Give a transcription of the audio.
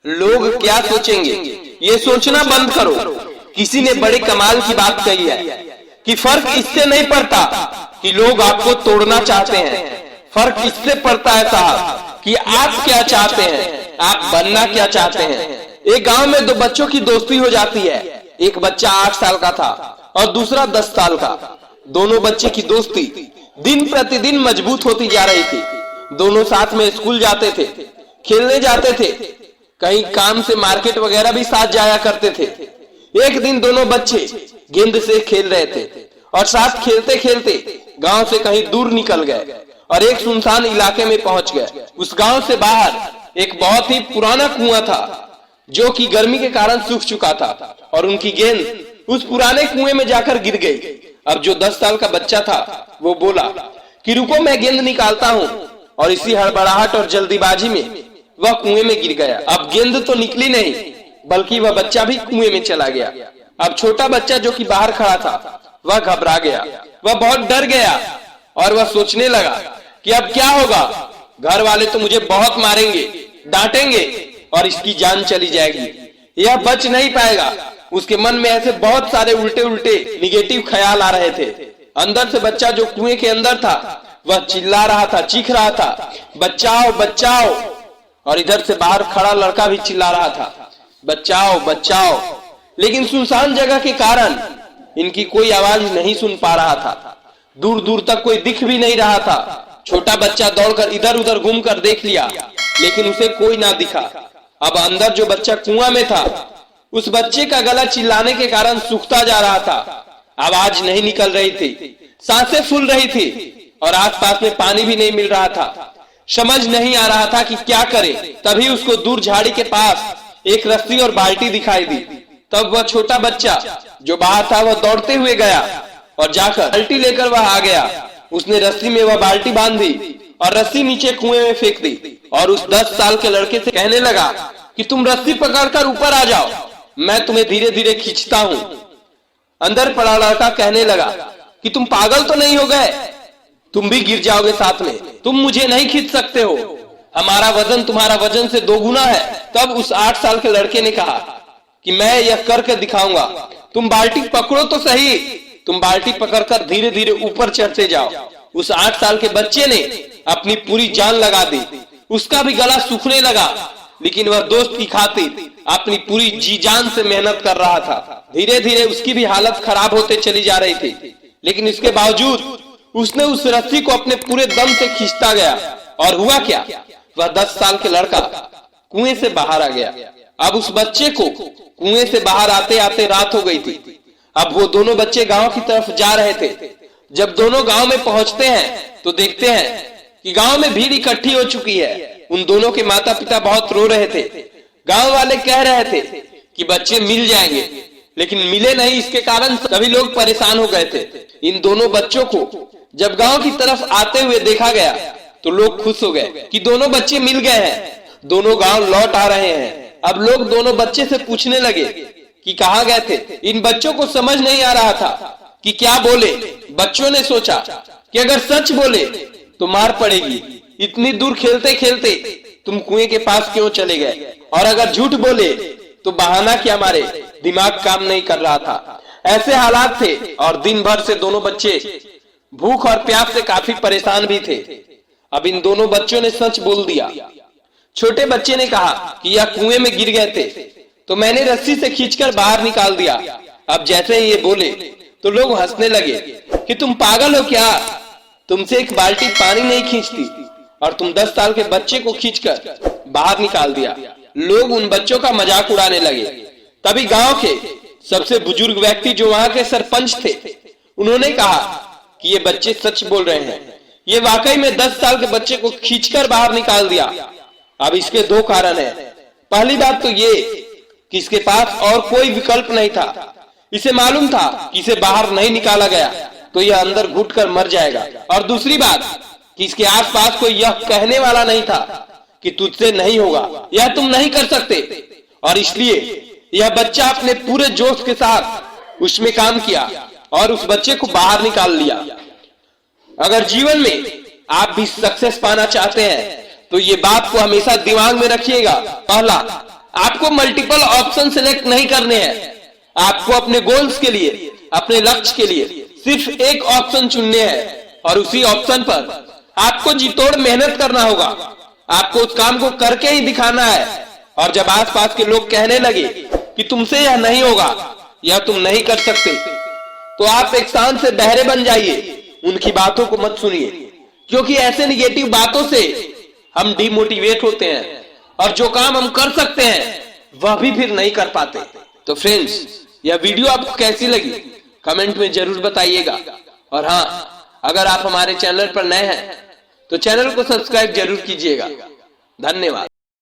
लोग क्या सोचेंगे ये सोचना बंद करो। किसी ने बड़े कमाल की बात कही है कि फर्क इससे नहीं पड़ता कि लोग आपको तोड़ना चाहते हैं, फर्क इससे पड़ता है साहब कि आप क्या चाहते हैं, आप बनना क्या चाहते हैं। एक गांव में दो बच्चों की दोस्ती हो जाती है। एक बच्चा 8 साल का था और दूसरा 10 साल का। दोनों बच्चे की दोस्ती दिन प्रतिदिन मजबूत होती जा रही थी। दोनों साथ में स्कूल जाते थे, खेलने जाते थे, कहीं काम से मार्केट वगैरह भी साथ जाया करते थे। एक दिन दोनों बच्चे गेंद से खेल रहे थे और साथ खेलते खेलते गांव से कहीं दूर निकल गए और एक सुनसान इलाके में पहुंच गए। उस गांव से बाहर एक बहुत ही पुराना कुआं था जो कि गर्मी के कारण सूख चुका था और उनकी गेंद उस पुराने कुएं में जाकर गिर गई। अब जो 10 साल का बच्चा था वो बोला कि रुको मैं गेंद निकालता हूं, और इसी हड़बड़ाहट और जल्दीबाजी में वह कुएं में गिर गया। अब गेंद तो निकली नहीं बल्कि वह बच्चा भी कुएं में चला गया। अब छोटा बच्चा जो कि बाहर खड़ा था वह घबरा गया, वह बहुत डर गया और वह सोचने लगा कि अब क्या होगा। घर वाले तो मुझे बहुत मारेंगे, डांटेंगे और इसकी जान चली जाएगी, यह बच नहीं पाएगा। उसके मन में ऐसे बहुत सारे उल्टे उल्टे निगेटिव ख्याल आ रहे थे। अंदर से बच्चा जो कुएं के अंदर था वह चिल्ला रहा था, चीख रहा था, बचाओ बचाओ। और इधर से बाहर खड़ा लड़का भी चिल्ला रहा था, बचाओ बचाओ। लेकिन सुनसान जगह के कारण इनकी कोई आवाज नहीं सुन पा रहा था। दूर दूर तक कोई दिख भी नहीं रहा था। छोटा बच्चा दौड़कर इधर उधर घूमकर देख लिया लेकिन उसे कोई ना दिखा। अब अंदर जो बच्चा कुआं में था उस बच्चे का गला चिल्लाने के कारण सूखता जा रहा था। आवाज नहीं निकल रही थी, सांसें फूल रही थी और आसपास में पानी भी नहीं मिल रहा था। समझ नहीं आ रहा था कि क्या करे। तभी उसको दूर झाड़ी के पास एक रस्सी और बाल्टी दिखाई दी। तब वह छोटा बच्चा जो बाहर था वह दौड़ते हुए गया और जाकर बाल्टी लेकर वह आ गया। उसने रस्सी में वह बाल्टी बांधी और रस्सी नीचे कुएं में फेंक दी और उस 10 साल के लड़के से कहने लगा कि तुम रस्सी पकड़कर ऊपर आ जाओ, मैं तुम्हें धीरे धीरे खींचता हूं। अंदर पड़ा लड़का कहने लगा कि तुम पागल तो नहीं हो गए, तुम भी गिर जाओगे साथ में, तुम मुझे नहीं खींच सकते हो, हमारा वजन तुम्हारा वजन से 2 गुना है। तब उस 8 साल के लड़के ने कहा कि मैं यह करके दिखाऊंगा, तुम बाल्टी पकड़ो तो सही। तुम बाल्टी पकड़कर धीरे धीरे ऊपर चढ़ते जाओ। उस 8 साल के बच्चे ने अपनी पूरी जान लगा दी। उसका भी गला सूखने लगा लेकिन वह दोस्त की खातिर अपनी पूरी जी जान से मेहनत कर रहा था। धीरे धीरे उसकी भी हालत खराब होते चली जा रही थी लेकिन इसके बावजूद उसने उस रस्सी को अपने पूरे दम से खींचता गया। और हुआ क्या, वह 10 साल के लड़का कुएं से बाहर आ गया। अब उस बच्चे को कुएं से बाहर आते आते रात हो गई थी। अब वो दोनों बच्चे गांव की तरफ जा रहे थे। जब दोनों गांव में पहुंचते हैं तो देखते हैं कि गांव में भीड़ इकट्ठी हो चुकी है। उन दोनों के माता पिता बहुत रो रहे थे। गांव वाले कह रहे थे कि बच्चे मिल जाएंगे लेकिन मिले नहीं। इसके कारण सभी लोग परेशान हो गए थे। इन दोनों बच्चों को जब गांव की तरफ आते हुए देखा गया तो लोग खुश हो गए कि दोनों बच्चे मिल गए हैं, दोनों गांव लौट आ रहे हैं। अब लोग दोनों बच्चे से पूछने लगे कि कहाँ गए थे। इन बच्चों को समझ नहीं आ रहा था कि क्या बोले। बच्चों ने सोचा कि अगर सच बोले तो मार पड़ेगी, इतनी दूर खेलते खेलते तुम कुएं के पास क्यों चले गए, और अगर झूठ बोले तो बहाना क्या मारे। दिमाग काम नहीं कर रहा था। ऐसे हालात थे और दिन भर से दोनों बच्चे भूख और प्यास से काफी परेशान भी थे। अब इन दोनों बच्चों ने सच बोल दिया। छोटे बच्चे ने कहा कि यह कुएं में गिर गए थे तो मैंने रस्सी से खींचकर बाहर निकाल दिया। अब जैसे ही ये बोले तो लोग हंसने लगे कि तुम पागल हो क्या, तुमसे एक बाल्टी पानी नहीं खींचती और तुम 10 साल के बच्चे को खींचकर बाहर निकाल दिया। लोग उन बच्चों का मजाक उड़ाने लगे। तभी गांव के सबसे बुजुर्ग व्यक्ति जो वहां के सरपंच थे उन्होंने कहा कि ये बच्चे सच बोल रहे हैं, ये वाकई में 10 साल के बच्चे को खींचकर बाहर निकाल दिया। अब इसके 2 कारण हैं। पहली बात तो ये कि इसके पास और कोई विकल्प नहीं था। इसे मालूम था कि इसे बाहर नहीं निकाला गया तो यह अंदर घुटकर मर जाएगा। और दूसरी बात कि इसके आसपास कोई यह कहने वाला नहीं था कि तुझसे नहीं होगा, यह तुम नहीं कर सकते। और इसलिए यह बच्चा अपने पूरे जोश के साथ उसमें काम किया और उस बच्चे को बाहर निकाल लिया। अगर जीवन में आप भी सक्सेस पाना चाहते हैं तो ये बात को हमेशा दिमाग में रखिएगा। पहला, आपको मल्टीपल ऑप्शन सिलेक्ट नहीं करने हैं। आपको अपने गोल्स के लिए, अपने लक्ष्य के लिए सिर्फ एक ऑप्शन चुनने हैं और उसी ऑप्शन पर आपको जी तोड़ मेहनत करना होगा। आपको उस काम को करके ही दिखाना है। और जब आसपास के लोग कहने लगे कि तुमसे यह नहीं होगा या तुम नहीं कर सकते, तो आप एक शांत से बहरे बन जाइए। उनकी बातों को मत सुनिए, क्योंकि ऐसे निगेटिव बातों से हम डिमोटिवेट होते हैं और जो काम हम कर सकते हैं वह भी फिर नहीं कर पाते। तो फ्रेंड्स, यह वीडियो आपको कैसी लगी कमेंट में जरूर बताइएगा। और हाँ, अगर आप हमारे चैनल पर नए हैं तो चैनल को सब्सक्राइब जरूर कीजिएगा। धन्यवाद।